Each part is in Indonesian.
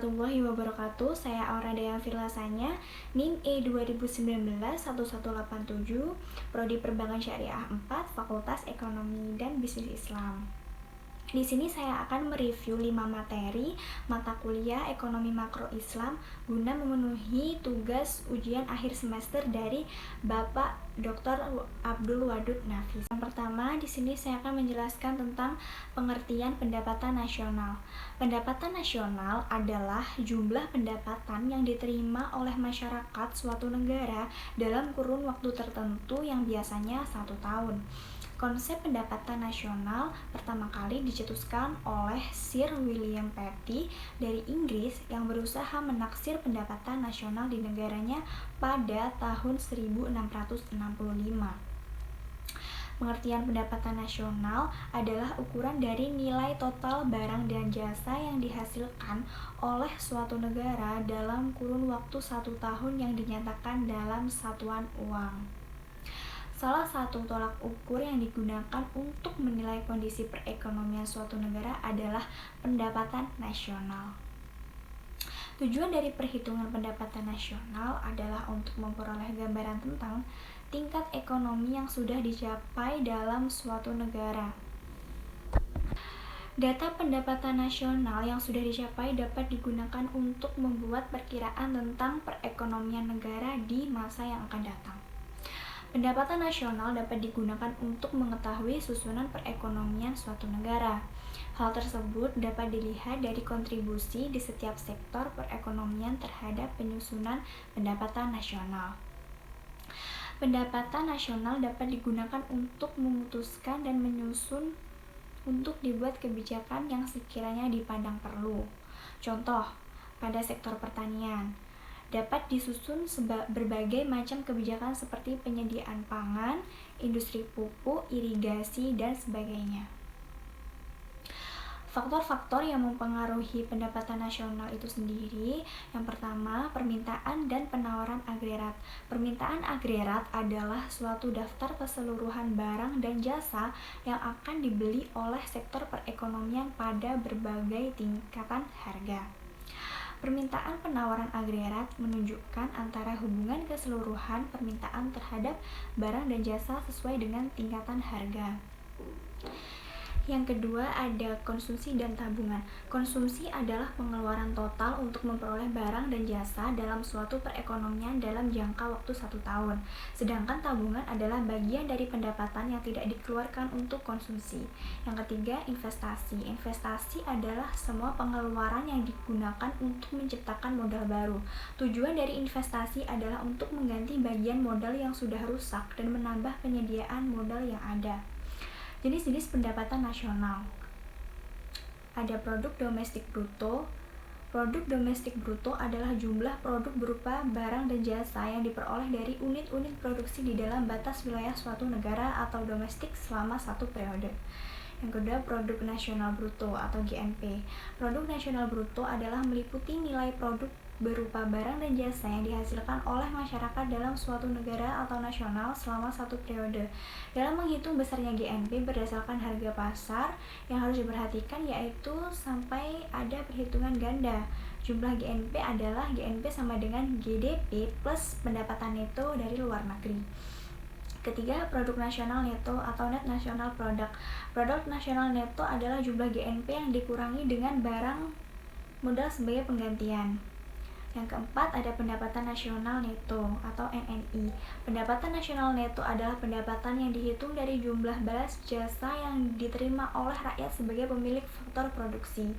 warahmatullahi wabarakatuh. Saya Aura Dea Firlasanya, NIM E2019-1187, Prodi Perbankan Syariah 4, Fakultas Ekonomi dan Bisnis Islam. Di sini saya akan mereview 5 materi mata kuliah Ekonomi Makro Islam guna memenuhi tugas ujian akhir semester dari Bapak Dr. Abdul Wadud Nafis. Yang pertama, di sini saya akan menjelaskan tentang pengertian pendapatan nasional. Pendapatan nasional adalah jumlah pendapatan yang diterima oleh masyarakat suatu negara dalam kurun waktu tertentu yang biasanya 1 tahun. Konsep pendapatan nasional pertama kali dicetuskan oleh Sir William Petty dari Inggris yang berusaha menaksir pendapatan nasional di negaranya pada tahun 1665. Pengertian pendapatan nasional adalah ukuran dari nilai total barang dan jasa yang dihasilkan oleh suatu negara dalam kurun waktu 1 tahun yang dinyatakan dalam satuan uang. Salah satu tolak ukur yang digunakan untuk menilai kondisi perekonomian suatu negara adalah pendapatan nasional. Tujuan dari perhitungan pendapatan nasional adalah untuk memperoleh gambaran tentang tingkat ekonomi yang sudah dicapai dalam suatu negara. Data pendapatan nasional yang sudah dicapai dapat digunakan untuk membuat perkiraan tentang perekonomian negara di masa yang akan datang. Pendapatan nasional dapat digunakan untuk mengetahui susunan perekonomian suatu negara. Hal tersebut dapat dilihat dari kontribusi di setiap sektor perekonomian terhadap penyusunan pendapatan nasional. Pendapatan nasional dapat digunakan untuk memutuskan dan menyusun untuk dibuat kebijakan yang sekiranya dipandang perlu. Contoh, pada sektor pertanian, dapat disusun berbagai macam kebijakan seperti penyediaan pangan, industri pupuk, irigasi, dan sebagainya. Faktor-faktor yang mempengaruhi pendapatan nasional itu sendiri, yang pertama, permintaan dan penawaran agregat. Permintaan agregat adalah suatu daftar keseluruhan barang dan jasa yang akan dibeli oleh sektor perekonomian pada berbagai tingkatan harga. Permintaan penawaran agregat menunjukkan antara hubungan keseluruhan permintaan terhadap barang dan jasa sesuai dengan tingkatan harga. Yang kedua ada konsumsi dan tabungan. Konsumsi adalah pengeluaran total untuk memperoleh barang dan jasa dalam suatu perekonomian dalam jangka waktu 1 tahun. Sedangkan tabungan adalah bagian dari pendapatan yang tidak dikeluarkan untuk konsumsi. Yang ketiga, investasi. Investasi adalah semua pengeluaran yang digunakan untuk menciptakan modal baru. Tujuan dari investasi adalah untuk mengganti bagian modal yang sudah rusak dan menambah penyediaan modal yang ada. Jenis-jenis pendapatan nasional. Ada produk domestik bruto. Produk domestik bruto adalah jumlah produk berupa barang dan jasa yang diperoleh dari unit-unit produksi di dalam batas wilayah suatu negara atau domestik selama 1 periode. Yang kedua, produk nasional bruto atau GNP. Produk nasional bruto adalah meliputi nilai produk berupa barang dan jasa yang dihasilkan oleh masyarakat dalam suatu negara atau nasional selama 1 periode. Dalam menghitung besarnya GNP berdasarkan harga pasar, yang harus diperhatikan yaitu sampai ada perhitungan ganda. Jumlah GNP adalah GNP sama dengan GDP plus pendapatan neto dari luar negeri. Ketiga, produk nasional neto atau net national product. Produk nasional neto adalah jumlah GNP yang dikurangi dengan barang modal sebagai penggantian. Yang keempat, ada pendapatan nasional neto atau NNI. Pendapatan nasional neto adalah pendapatan yang dihitung dari jumlah balas jasa yang diterima oleh rakyat sebagai pemilik faktor produksi.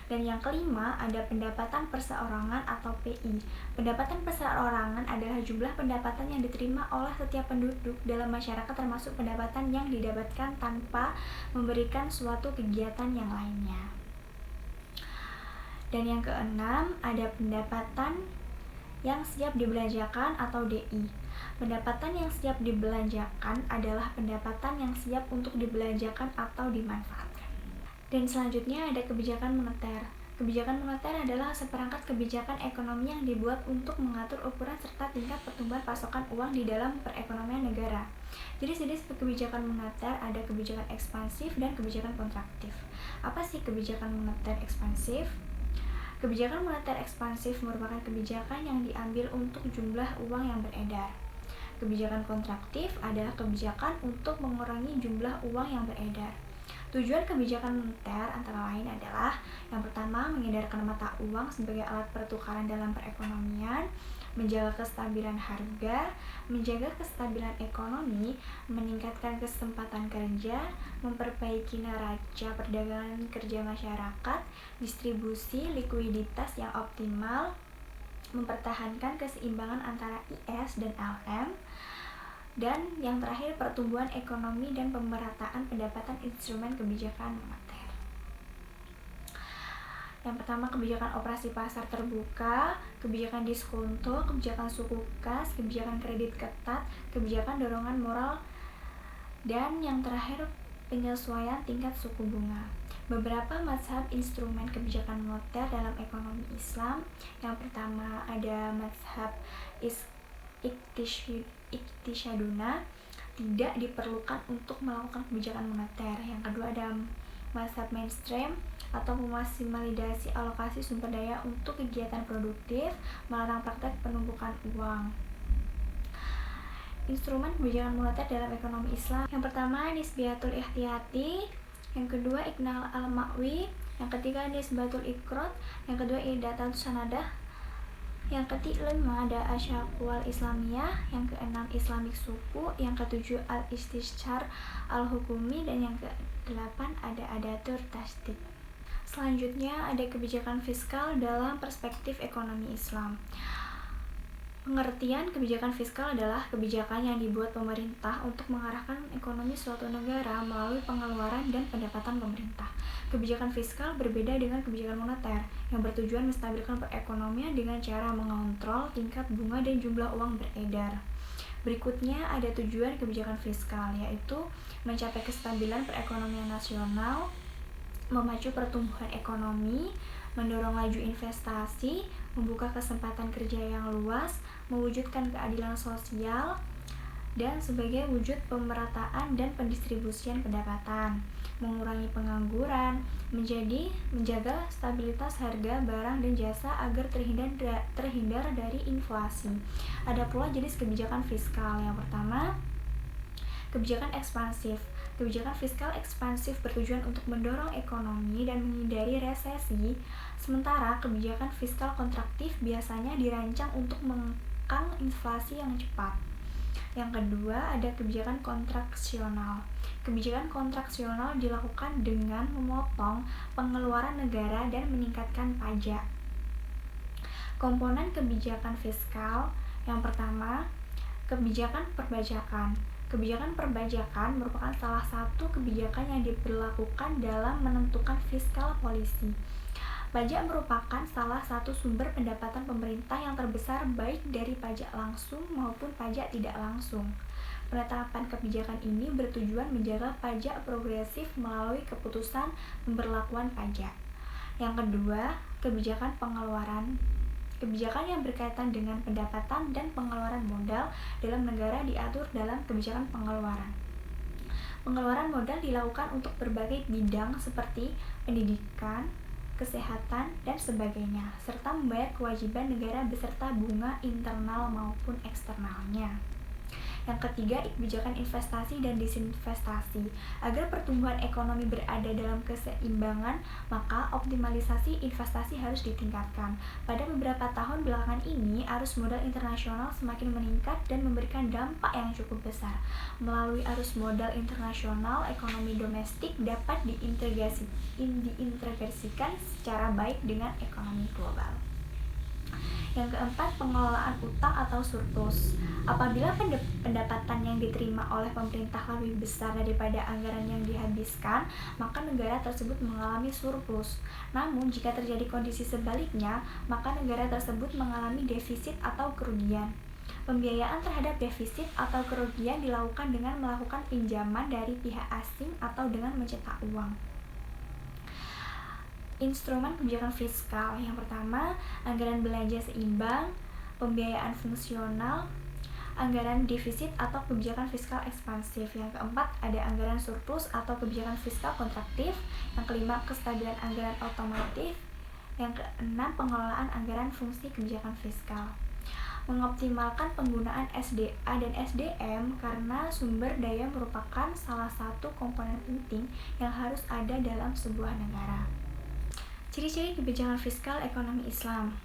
Dan yang kelima, ada pendapatan perseorangan atau PI. Pendapatan perseorangan adalah jumlah pendapatan yang diterima oleh setiap penduduk dalam masyarakat termasuk pendapatan yang didapatkan tanpa memberikan suatu kegiatan yang lainnya. Dan yang keenam, ada pendapatan yang siap dibelanjakan atau DI. Pendapatan yang siap dibelanjakan adalah pendapatan yang siap untuk dibelanjakan atau dimanfaatkan. Dan selanjutnya ada kebijakan moneter. Kebijakan moneter adalah seperangkat kebijakan ekonomi yang dibuat untuk mengatur ukuran serta tingkat pertumbuhan pasokan uang di dalam perekonomian negara. Jenis-jenis kebijakan moneter ada kebijakan ekspansif dan kebijakan kontraktif. Apa sih kebijakan moneter ekspansif? Kebijakan moneter ekspansif merupakan kebijakan yang diambil untuk jumlah uang yang beredar. Kebijakan kontraktif adalah kebijakan untuk mengurangi jumlah uang yang beredar. Tujuan kebijakan moneter antara lain adalah yang pertama, mengedarkan mata uang sebagai alat pertukaran dalam perekonomian, menjaga kestabilan harga, menjaga kestabilan ekonomi, meningkatkan kesempatan kerja, memperbaiki neraca perdagangan kerja masyarakat, distribusi likuiditas yang optimal, mempertahankan keseimbangan antara IS dan LM, dan yang terakhir pertumbuhan ekonomi dan pemerataan pendapatan instrumen kebijakan moneter. Yang pertama, kebijakan operasi pasar terbuka, kebijakan diskonto, kebijakan suku kas, kebijakan kredit ketat, kebijakan dorongan moral, dan yang terakhir penyesuaian tingkat suku bunga. Beberapa mazhab instrumen kebijakan moneter dalam ekonomi Islam. Yang pertama ada mazhab iktisyaduna, tidak diperlukan untuk melakukan kebijakan moneter. Yang kedua ada mazhab mainstream atau memaksimalisasi alokasi sumber daya untuk kegiatan produktif, melarang praktek penumpukan uang. Instrumen kebijakan moneter dalam ekonomi Islam. Yang pertama nisbiyatul ihtiyati, yang kedua iknal al-ma'wi, yang ketiga nisbatul ikrot, yang kedua idatul sanadah, yang kelima ada asyakwal islamiyah, yang keenam islamik suku, yang ketujuh al-istishar al-hukumi, dan yang kedelapan ada adatur tasdid. Selanjutnya ada kebijakan fiskal dalam perspektif ekonomi Islam. Pengertian kebijakan fiskal adalah kebijakan yang dibuat pemerintah untuk mengarahkan ekonomi suatu negara melalui pengeluaran dan pendapatan pemerintah. Kebijakan fiskal berbeda dengan kebijakan moneter yang bertujuan menstabilkan perekonomian dengan cara mengontrol tingkat bunga dan jumlah uang beredar. Berikutnya ada tujuan kebijakan fiskal, yaitu mencapai kestabilan perekonomian nasional, memacu pertumbuhan ekonomi, mendorong laju investasi, membuka kesempatan kerja yang luas, mewujudkan keadilan sosial, dan sebagai wujud pemerataan dan pendistribusian pendapatan, mengurangi pengangguran, menjaga stabilitas harga barang dan jasa agar terhindar dari inflasi. Ada pula jenis kebijakan fiskal. Yang pertama, kebijakan ekspansif. Kebijakan fiskal ekspansif bertujuan untuk mendorong ekonomi dan menghindari resesi, sementara kebijakan fiskal kontraktif biasanya dirancang untuk mengekang inflasi yang cepat. Yang kedua, ada kebijakan kontraksional. Kebijakan kontraksional dilakukan dengan memotong pengeluaran negara dan meningkatkan pajak. Komponen kebijakan fiskal. Yang pertama, kebijakan perpajakan. Kebijakan perpajakan merupakan salah satu kebijakan yang diberlakukan dalam menentukan fiskal polisi. Pajak merupakan salah satu sumber pendapatan pemerintah yang terbesar baik dari pajak langsung maupun pajak tidak langsung. Penetapan kebijakan ini bertujuan menjaga pajak progresif melalui keputusan pemberlakuan pajak. Yang kedua, kebijakan pengeluaran. Kebijakan yang berkaitan dengan pendapatan dan pengeluaran modal dalam negara diatur dalam kebijakan pengeluaran. Pengeluaran modal dilakukan untuk berbagai bidang seperti pendidikan, kesehatan, dan sebagainya, serta membayar kewajiban negara beserta bunga internal maupun eksternalnya. Yang ketiga, kebijakan investasi dan disinvestasi. Agar pertumbuhan ekonomi berada dalam keseimbangan, maka optimalisasi investasi harus ditingkatkan. Pada beberapa tahun belakangan ini, arus modal internasional semakin meningkat dan memberikan dampak yang cukup besar. Melalui arus modal internasional, ekonomi domestik dapat diintegrasikan secara baik dengan ekonomi global. Yang keempat, pengelolaan utang atau surplus. Apabila pendapatan yang diterima oleh pemerintah lebih besar daripada anggaran yang dihabiskan, maka negara tersebut mengalami surplus. Namun, jika terjadi kondisi sebaliknya, maka negara tersebut mengalami defisit atau kerugian. Pembiayaan terhadap defisit atau kerugian dilakukan dengan melakukan pinjaman dari pihak asing atau dengan mencetak uang. Instrumen kebijakan fiskal. Yang pertama, anggaran belanja seimbang, pembiayaan fungsional, anggaran defisit atau kebijakan fiskal ekspansif. Yang keempat, ada anggaran surplus atau kebijakan fiskal kontraktif. Yang kelima, kestabilan anggaran otomatis. Yang keenam, pengelolaan anggaran fungsi kebijakan fiskal. Mengoptimalkan penggunaan SDA dan SDM karena sumber daya merupakan salah satu komponen penting yang harus ada dalam sebuah negara. Ciri-ciri kebijakan fiskal ekonomi Islam.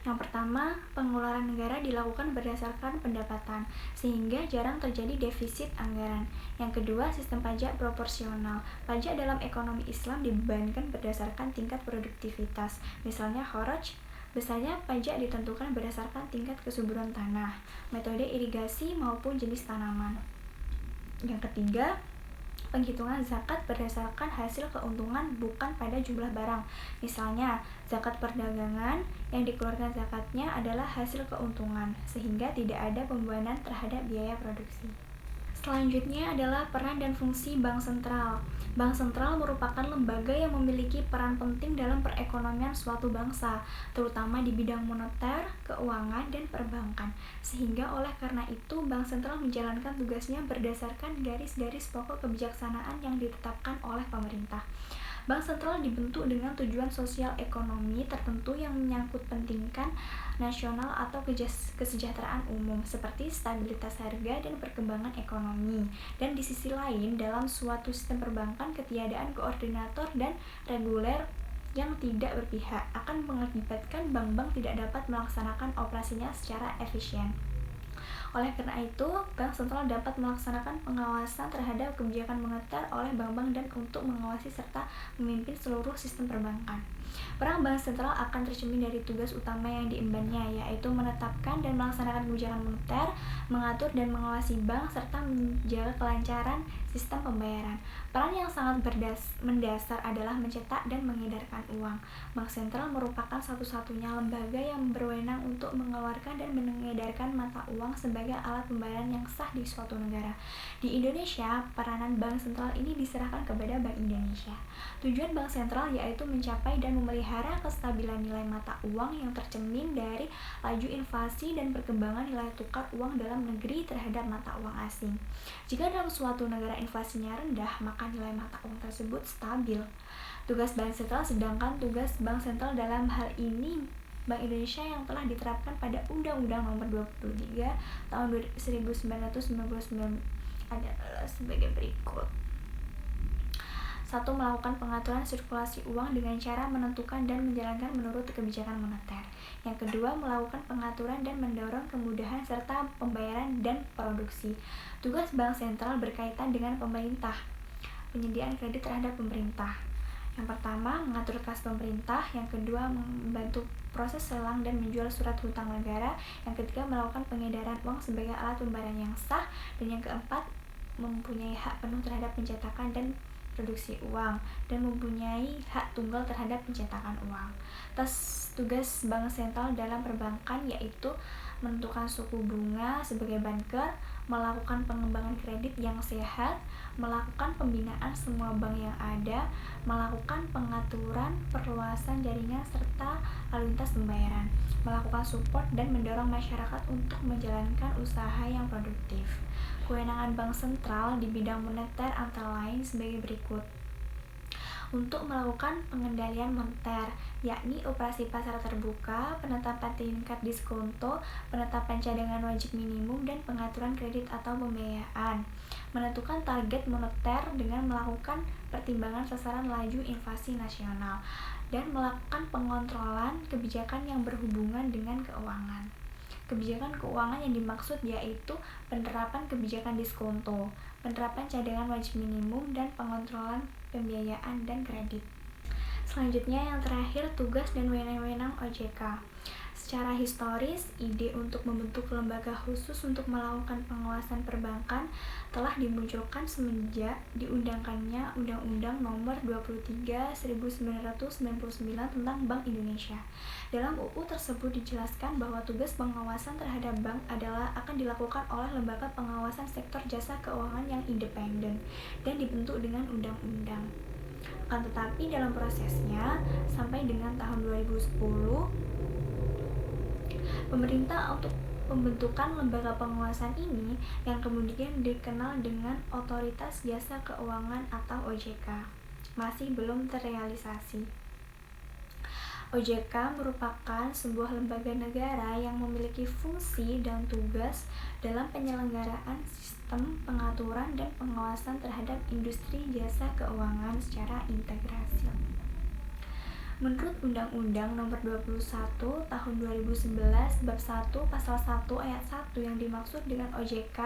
Yang pertama, pengeluaran negara dilakukan berdasarkan pendapatan, sehingga jarang terjadi defisit anggaran. Yang kedua, sistem pajak proporsional. Pajak dalam ekonomi Islam dibebankan berdasarkan tingkat produktivitas. Misalnya kharaj, besarnya pajak ditentukan berdasarkan tingkat kesuburan tanah, metode irigasi maupun jenis tanaman. Yang ketiga, penghitungan zakat berdasarkan hasil keuntungan bukan pada jumlah barang. Misalnya, zakat perdagangan yang dikeluarkan zakatnya adalah hasil keuntungan, sehingga tidak ada pembebanan terhadap biaya produksi. Selanjutnya adalah peran dan fungsi bank sentral. Bank sentral merupakan lembaga yang memiliki peran penting dalam perekonomian suatu bangsa, terutama di bidang moneter, keuangan, dan perbankan. Sehingga oleh karena itu, bank sentral menjalankan tugasnya berdasarkan garis-garis pokok kebijaksanaan yang ditetapkan oleh pemerintah. Bank sentral dibentuk dengan tujuan sosial ekonomi tertentu yang menyangkut pendidikan nasional atau kesejahteraan umum seperti stabilitas harga dan perkembangan ekonomi. Dan di sisi lain, dalam suatu sistem perbankan, ketiadaan koordinator dan reguler yang tidak berpihak akan mengakibatkan bank-bank tidak dapat melaksanakan operasinya secara efisien. Oleh karena itu, bank sentral dapat melaksanakan pengawasan terhadap kebijakan moneter oleh bank-bank dan untuk mengawasi serta memimpin seluruh sistem perbankan. Peran bank sentral akan tercermin dari tugas utama yang diembannya, yaitu menetapkan dan melaksanakan kebijakan moneter, mengatur dan mengawasi bank, serta menjaga kelancaran sistem pembayaran. Peran yang sangat mendasar adalah mencetak dan mengedarkan uang. Bank sentral merupakan satu-satunya lembaga yang berwenang untuk mengeluarkan dan mengedarkan mata uang sebagai alat pembayaran yang sah di suatu negara. Di Indonesia, peranan bank sentral ini diserahkan kepada Bank Indonesia. Tujuan bank sentral yaitu mencapai dan memelihara kestabilan nilai mata uang yang tercermin dari laju inflasi dan perkembangan nilai tukar uang dalam negeri terhadap mata uang asing. Jika dalam suatu negara inflasinya rendah, maka nilai mata uang tersebut stabil. Tugas bank sentral, sedangkan tugas bank sentral dalam hal ini Bank Indonesia yang telah diterapkan pada Undang-Undang Nomor 23 Tahun 1999 adalah sebagai berikut. 1. Melakukan pengaturan sirkulasi uang dengan cara menentukan dan menjalankan menurut kebijakan moneter. Yang kedua, melakukan pengaturan dan mendorong kemudahan serta pembayaran dan produksi. Tugas bank sentral berkaitan dengan pemerintah. Penyediaan kredit terhadap pemerintah. Yang pertama, mengatur kas pemerintah. Yang kedua, membantu proses lelang dan menjual surat hutang negara. Yang ketiga, melakukan pengedaran uang sebagai alat pembayaran yang sah. Dan yang keempat, mempunyai hak penuh terhadap pencetakan dan produksi uang dan mempunyai hak tunggal terhadap pencetakan uang. Tugas bank sentral dalam perbankan yaitu menentukan suku bunga sebagai banker, melakukan pengembangan kredit yang sehat, melakukan pembinaan semua bank yang ada, melakukan pengaturan perluasan jaringan serta lalu lintas pembayaran, melakukan support dan mendorong masyarakat untuk menjalankan usaha yang produktif. Kewenangan bank sentral di bidang moneter antara lain sebagai berikut. Untuk melakukan pengendalian moneter, yakni operasi pasar terbuka, penetapan tingkat diskonto, penetapan cadangan wajib minimum, dan pengaturan kredit atau pembiayaan. Menentukan target moneter dengan melakukan pertimbangan sasaran laju inflasi nasional, dan melakukan pengontrolan kebijakan yang berhubungan dengan keuangan. Kebijakan keuangan yang dimaksud yaitu penerapan kebijakan diskonto, penerapan cadangan wajib minimum, dan pengontrolan pembiayaan dan kredit. Selanjutnya yang terakhir, tugas dan wewenang OJK. Secara historis, ide untuk membentuk lembaga khusus untuk melakukan pengawasan perbankan telah dimunculkan semenjak diundangkannya Undang-Undang Nomor 23 1999 tentang Bank Indonesia. Dalam UU tersebut dijelaskan bahwa tugas pengawasan terhadap bank adalah akan dilakukan oleh lembaga pengawasan sektor jasa keuangan yang independen dan dibentuk dengan undang-undang. Akan tetapi dalam prosesnya sampai dengan tahun 2010, pemerintah untuk pembentukan lembaga pengawasan ini yang kemudian dikenal dengan Otoritas Jasa Keuangan atau OJK masih belum terrealisasi. OJK merupakan sebuah lembaga negara yang memiliki fungsi dan tugas dalam penyelenggaraan sistem pengaturan dan pengawasan terhadap industri jasa keuangan secara integrasi. Menurut Undang-Undang Nomor 21 Tahun 2011 Bab 1 Pasal 1 Ayat 1 yang dimaksud dengan OJK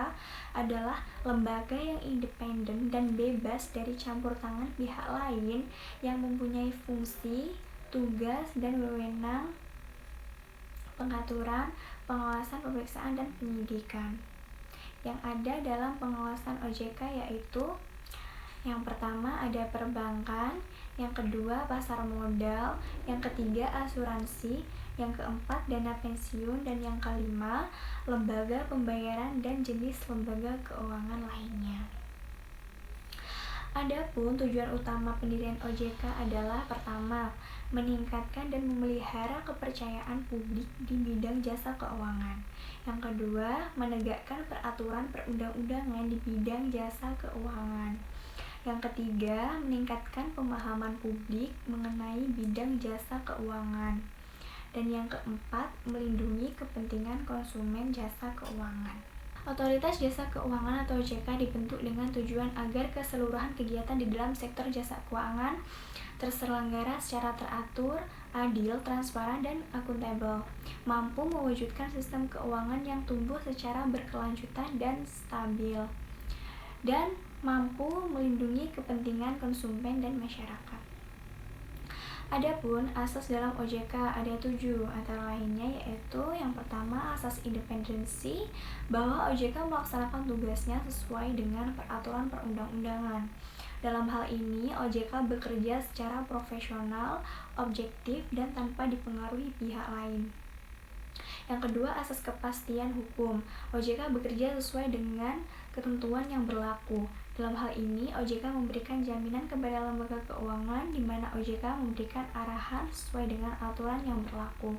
adalah lembaga yang independen dan bebas dari campur tangan pihak lain yang mempunyai fungsi, tugas, dan wewenang pengaturan, pengawasan, pemeriksaan, dan penyidikan. Yang ada dalam pengawasan OJK yaitu yang pertama ada perbankan, yang kedua pasar modal, yang ketiga asuransi, yang keempat dana pensiun, dan yang kelima lembaga pembayaran dan jenis lembaga keuangan lainnya. Adapun tujuan utama pendirian OJK adalah pertama, meningkatkan dan memelihara kepercayaan publik di bidang jasa keuangan. Yang kedua, menegakkan peraturan perundang-undangan di bidang jasa keuangan. Yang ketiga, meningkatkan pemahaman publik mengenai bidang jasa keuangan. Dan yang keempat, melindungi kepentingan konsumen jasa keuangan. Otoritas Jasa Keuangan atau OJK dibentuk dengan tujuan agar keseluruhan kegiatan di dalam sektor jasa keuangan terselenggara secara teratur, adil, transparan, dan akuntabel, mampu mewujudkan sistem keuangan yang tumbuh secara berkelanjutan dan stabil, dan mampu melindungi kepentingan konsumen dan masyarakat. Adapun asas dalam OJK ada 7, antara lainnya yaitu yang pertama asas independensi, bahwa OJK melaksanakan tugasnya sesuai dengan peraturan perundang-undangan. Dalam hal ini, OJK bekerja secara profesional, objektif, dan tanpa dipengaruhi pihak lain. Yang kedua, asas kepastian hukum. OJK bekerja sesuai dengan ketentuan yang berlaku. Dalam hal ini, OJK memberikan jaminan kepada lembaga keuangan di mana OJK memberikan arahan sesuai dengan aturan yang berlaku.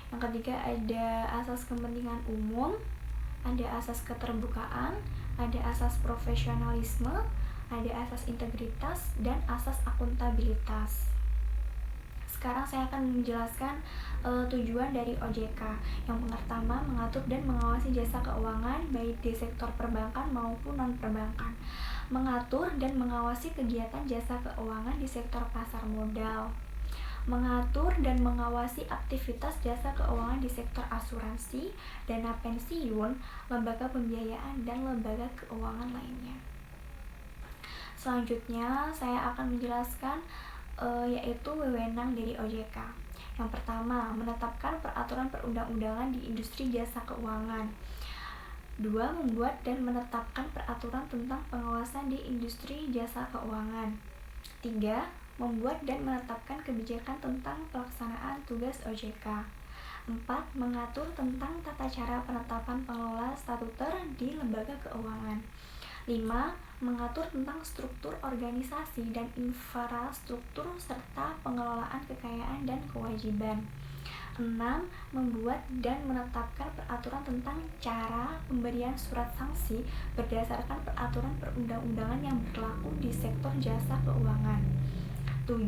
Yang ketiga, ada asas kepentingan umum, ada asas keterbukaan, ada asas profesionalisme, ada asas integritas, dan asas akuntabilitas. Sekarang saya akan menjelaskan tujuan dari OJK. Yang pertama, mengatur dan mengawasi jasa keuangan baik di sektor perbankan maupun non-perbankan. Mengatur dan mengawasi kegiatan jasa keuangan di sektor pasar modal. Mengatur dan mengawasi aktivitas jasa keuangan di sektor asuransi, dana pensiun, lembaga pembiayaan, dan lembaga keuangan lainnya. Selanjutnya, saya akan menjelaskan yaitu wewenang dari OJK. Yang pertama, menetapkan peraturan perundang-undangan di industri jasa keuangan. 2. Membuat dan menetapkan peraturan tentang pengawasan di industri jasa keuangan. 3. Membuat dan menetapkan kebijakan tentang pelaksanaan tugas OJK. 4. Mengatur tentang tata cara penetapan pengelola statuter di lembaga keuangan. 5. Mengatur tentang struktur organisasi dan infrastruktur serta pengelolaan kekayaan dan kewajiban. 6. Membuat dan menetapkan peraturan tentang cara pemberian surat sanksi berdasarkan peraturan perundang-undangan yang berlaku di sektor jasa keuangan. 7.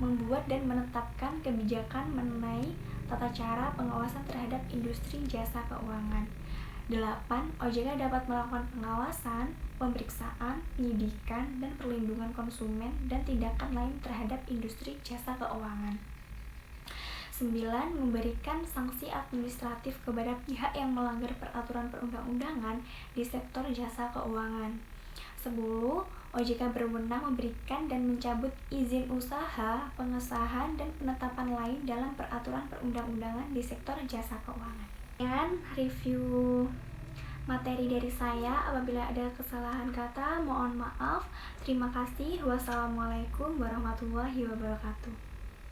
Membuat dan menetapkan kebijakan mengenai tata cara pengawasan terhadap industri jasa keuangan. 8. OJK dapat melakukan pengawasan, pemeriksaan, penyidikan, dan perlindungan konsumen dan tindakan lain terhadap industri jasa keuangan. 9. Memberikan sanksi administratif kepada pihak yang melanggar peraturan perundang-undangan di sektor jasa keuangan. 10. OJK berwenang memberikan dan mencabut izin usaha, pengesahan, dan penetapan lain dalam peraturan perundang-undangan di sektor jasa keuangan. Dan review materi dari saya. Apabila ada kesalahan kata, mohon maaf. Terima kasih. Wassalamualaikum warahmatullahi wabarakatuh.